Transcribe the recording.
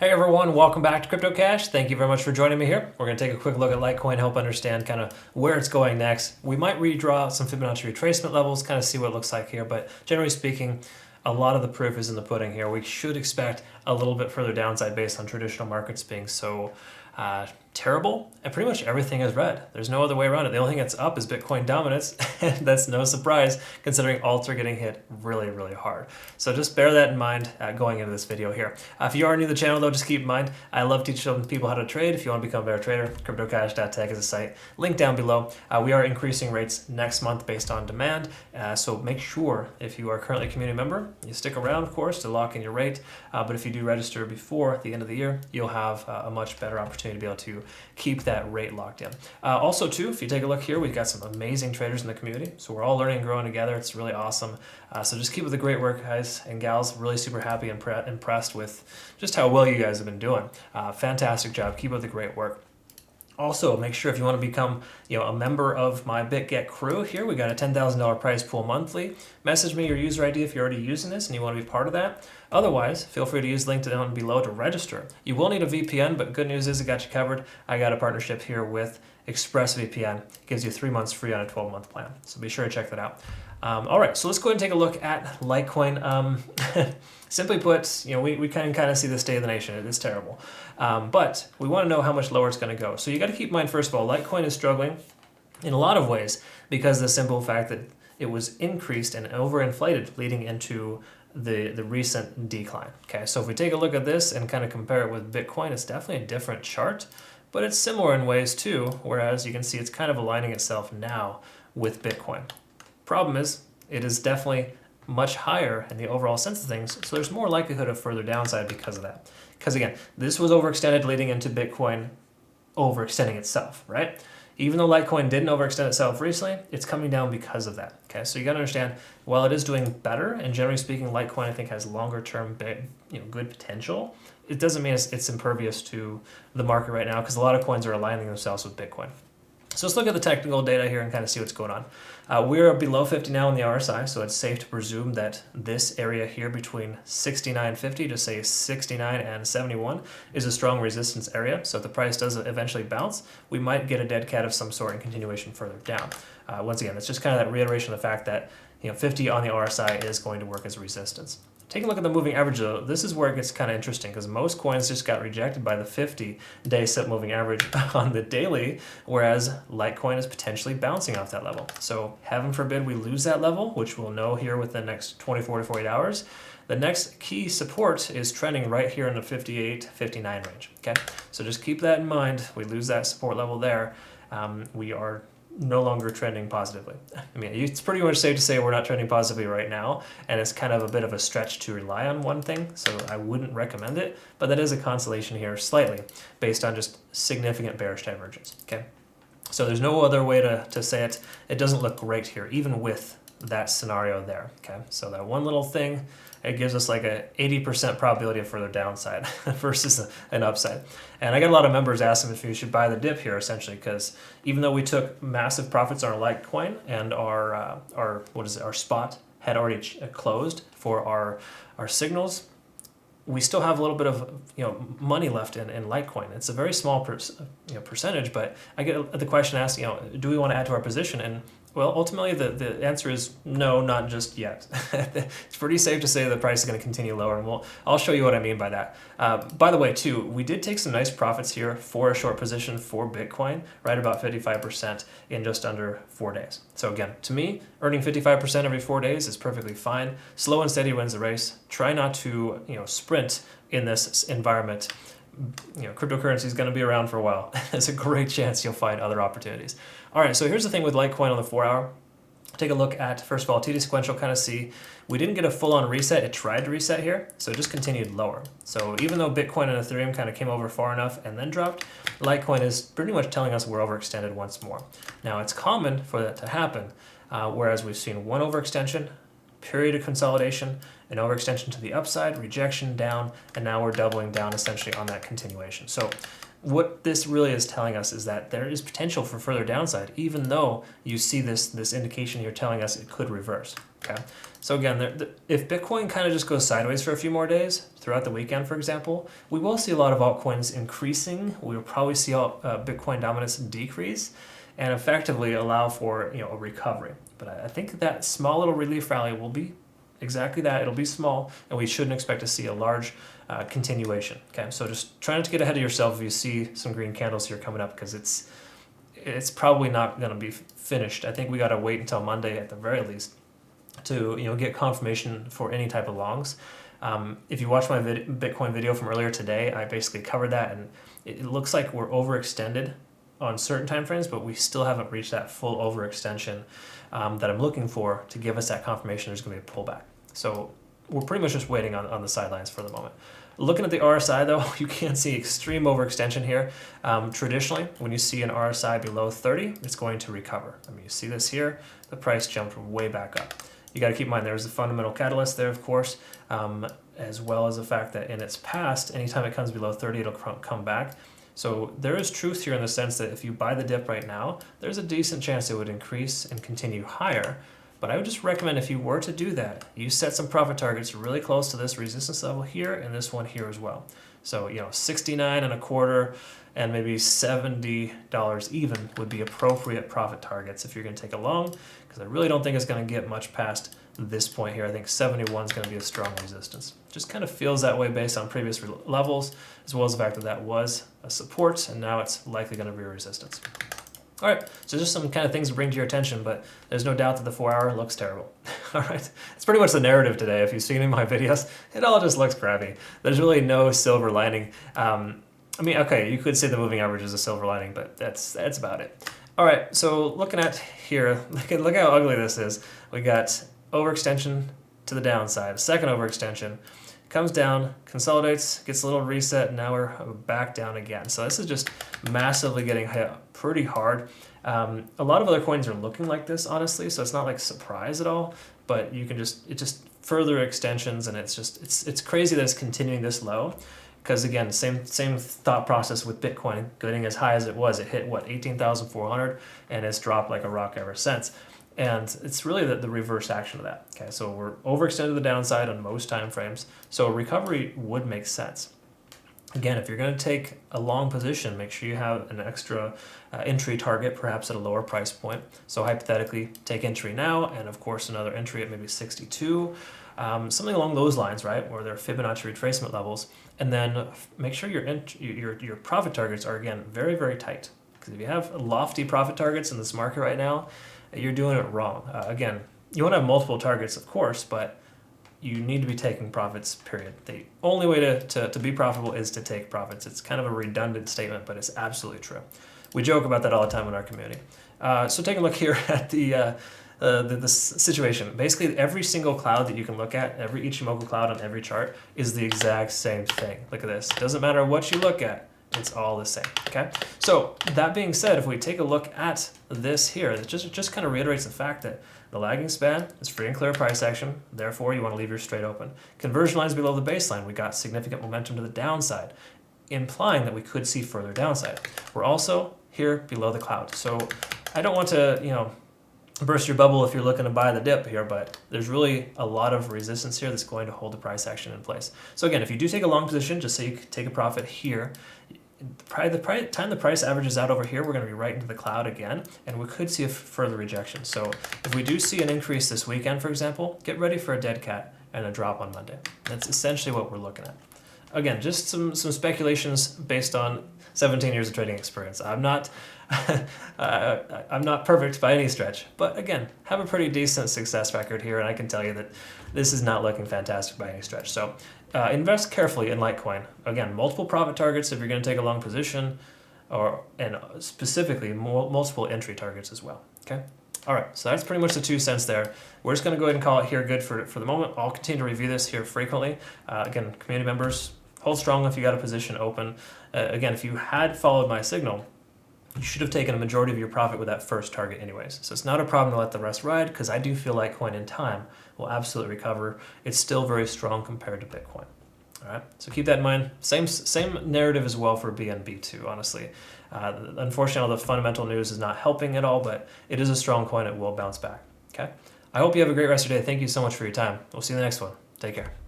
Hey everyone, welcome back to Crypto Cash. Thank you very much for joining me here. We're going to take a quick look at Litecoin, help understand kind of where it's going next. We might redraw some Fibonacci retracement levels, kind of see what it looks like here, but generally speaking, a lot of the proof is in the pudding here. We should expect a little bit further downside based on traditional markets being so terrible, and pretty much everything is red. There's no other way around it. The only thing that's up is Bitcoin dominance, and that's no surprise considering alts are getting hit really, really hard. So just bear that in mind going into this video here. If you are new to the channel though, just keep in mind, I love teaching people how to trade. If you want to become a better trader, cryptocash.tech is a site. Link down below. We are increasing rates next month based on demand, so make sure if you are currently a community member, you stick around, of course, to lock in your rate, but if you do register before the end of the year, you'll have a much better opportunity to be able to keep that rate locked in. Also too, if you take a look here, we've got some amazing traders in the community. So we're all learning and growing together. It's really awesome. So just keep with the great work, guys and gals. Really super happy and impressed with just how well you guys have been doing. Fantastic job. Keep up the great work. Also, make sure if you want to become a member of my Bitget crew here, we got a $10,000 prize pool monthly. Message me your user ID if you're already using this and you want to be part of that. Otherwise, feel free to use the link down below to register. You will need a VPN, but good news is it got you covered. I got a partnership here with ExpressVPN. It gives you 3 months free on a 12-month plan. So be sure to check that out. All right, so let's go ahead and take a look at Litecoin. Simply put, we can kind of see the state of the nation. It is terrible. But we want to know how much lower it's going to go. So you got to keep in mind, first of all, Litecoin is struggling in a lot of ways because of the simple fact that it was increased and overinflated leading into the recent decline. Okay, so if we take a look at this and kind of compare it with Bitcoin, it's definitely a different chart, but it's similar in ways too, whereas you can see it's kind of aligning itself now with Bitcoin. Problem is, it is definitely much higher in the overall sense of things, so there's more likelihood of further downside because of that. Because again, this was overextended leading into Bitcoin overextending itself, right? Even though Litecoin didn't overextend itself recently, it's coming down because of that. Okay, so you got to understand, while it is doing better, and generally speaking, Litecoin I think has longer term, good potential. It doesn't mean it's impervious to the market right now because a lot of coins are aligning themselves with Bitcoin. So let's look at the technical data here and kind of see what's going on. We're below 50 now in the RSI, so it's safe to presume that this area here between 69.50 to say 69 and 71 is a strong resistance area. So if the price does eventually bounce, we might get a dead cat of some sort and continuation further down. Once again, it's just kind of that reiteration of the fact that 50 on the RSI is going to work as resistance. Take a look at the moving average though. This is where it gets kind of interesting because most coins just got rejected by the 50-day set moving average on the daily, whereas Litecoin is potentially bouncing off that level. So heaven forbid we lose that level, which we'll know here within the next 24 to 48 hours. The next key support is trending right here in the 58, 59 range. Okay, so just keep that in mind. We lose that support level there. We are no longer trending positively. I mean, it's pretty much safe to say we're not trending positively right now, and it's kind of a bit of a stretch to rely on one thing, so I wouldn't recommend it, but that is a consolation here slightly based on just significant bearish divergence, okay? So there's no other way to say it. It doesn't look great here, even with that scenario there, okay? So that one little thing, it gives us like a 80% probability of further downside versus an upside. And I got a lot of members asking if you should buy the dip here essentially, because even though we took massive profits on our Litecoin and our spot had already closed for our signals, we still have a little bit of money left in Litecoin. It's a very small percentage, but I get the question asked, do we want to add to our position? And well, ultimately, the answer is no, not just yet. It's pretty safe to say the price is going to continue lower, and I'll show you what I mean by that. By the way, too, we did take some nice profits here for a short position for Bitcoin, right about 55% in just under 4 days. So again, to me, earning 55% every 4 days is perfectly fine. Slow and steady wins the race. Try not to sprint in this environment. Cryptocurrency is going to be around for a while. There's a great chance you'll find other opportunities. All right, so here's the thing with Litecoin on the 4-hour. Take a look at, first of all, TD sequential, kind of see. We didn't get a full-on reset. It tried to reset here, so it just continued lower. So even though Bitcoin and Ethereum kind of came over far enough and then dropped, Litecoin is pretty much telling us we're overextended once more. Now, it's common for that to happen, whereas we've seen one overextension, period of consolidation, an overextension to the upside, rejection down, and now we're doubling down essentially on that continuation. So what this really is telling us is that there is potential for further downside, even though you see this indication here telling us it could reverse. Okay, so again, if Bitcoin kind of just goes sideways for a few more days throughout the weekend, for example, we will see a lot of altcoins increasing. We will probably see Bitcoin dominance decrease, and effectively allow for a recovery. But I think that small little relief rally will be exactly that. It'll be small, and we shouldn't expect to see a large continuation. Okay, so just try not to get ahead of yourself if you see some green candles here coming up, because it's probably not going to be finished. I think we got to wait until Monday at the very least to get confirmation for any type of longs. If you watch my Bitcoin video from earlier today, I basically covered that, and it looks like we're overextended on certain time frames, but we still haven't reached that full overextension that I'm looking for to give us that confirmation there's going to be a pullback. So we're pretty much just waiting on the sidelines for the moment. Looking at the RSI though, you can see extreme overextension here. Traditionally, when you see an RSI below 30, it's going to recover. I mean, you see this here, the price jumped way back up. You got to keep in mind there's a fundamental catalyst there, of course, as well as the fact that in its past, anytime it comes below 30, it'll come back. So there is truth here in the sense that if you buy the dip right now, there's a decent chance it would increase and continue higher. But I would just recommend, if you were to do that, you set some profit targets really close to this resistance level here and this one here as well. So 69.25 and maybe $70 even would be appropriate profit targets if you're going to take a long, because I really don't think it's going to get much past this point here. I think 71 is going to be a strong resistance. Just kind of feels that way based on previous levels, as well as the fact that that was a support and now it's likely going to be a resistance. All right, so just some kind of things to bring to your attention, but there's no doubt that the 4-hour looks terrible. All right, it's pretty much the narrative today. If you've seen in my videos, it all just looks crappy. There's really no silver lining. I mean, okay, you could say the moving average is a silver lining, but that's about it. All right, so looking at here, look how ugly this is. We got overextension to the downside, second overextension, comes down, consolidates, gets a little reset, and now we're back down again. So this is just massively getting hit pretty hard. A lot of other coins are looking like this, honestly, so it's not like surprise at all, but you can it's just further extensions, and it's crazy that it's continuing this low. Because again, same thought process with Bitcoin getting as high as it was. It hit 18,400, and it's dropped like a rock ever since. And it's really the reverse action of that. Okay, so we're overextended to the downside on most time frames. So a recovery would make sense. Again, if you're going to take a long position, make sure you have an extra entry target, perhaps at a lower price point. So hypothetically, take entry now, and of course another entry at maybe 62. Something along those lines, right, where there are Fibonacci retracement levels, and then make sure your profit targets are, again, very, very tight. Because if you have lofty profit targets in this market right now, you're doing it wrong. Again, you want to have multiple targets, of course, but you need to be taking profits, period. The only way to be profitable is to take profits. It's kind of a redundant statement, but it's absolutely true. We joke about that all the time in our community. So take a look here at the situation. Basically, every single cloud that you can look at, every Ichimoku cloud on every chart, is the exact same thing. Look at this. It doesn't matter what you look at. It's all the same, okay? So that being said, if we take a look at this here, it just kind of reiterates the fact that the lagging span is free and clear price action. Therefore, you want to leave your straight open. Conversion lines below the baseline, we got significant momentum to the downside, implying that we could see further downside. We're also here below the cloud. So I don't want to, burst your bubble if you're looking to buy the dip here, but there's really a lot of resistance here that's going to hold the price action in place. So again, if you do take a long position, just say you could take a profit here, the time the price averages out over here, we're going to be right into the cloud again, and we could see a further rejection. So if we do see an increase this weekend, for example, get ready for a dead cat and a drop on Monday. That's essentially what we're looking at. Again, just some speculations based on 17 years of trading experience. I'm not perfect by any stretch, but again, have a pretty decent success record here, and I can tell you that this is not looking fantastic by any stretch. So invest carefully in Litecoin. Again, multiple profit targets if you're going to take a long position, and specifically multiple entry targets as well. Okay. All right, so that's pretty much the 2 cents there. We're just going to go ahead and call it here good for the moment. I'll continue to review this here frequently. Again, community members, hold strong if you got a position open. Again, if you had followed my signal, you should have taken a majority of your profit with that first target anyways. So it's not a problem to let the rest ride, because I do feel like Litecoin in time will absolutely recover. It's still very strong compared to Bitcoin. All right, so keep that in mind. Same narrative as well for BNB too, honestly. Unfortunately, the fundamental news is not helping at all, but it is a strong coin. It will bounce back. Okay. I hope you have a great rest of your day. Thank you so much for your time. We'll see you in the next one. Take care.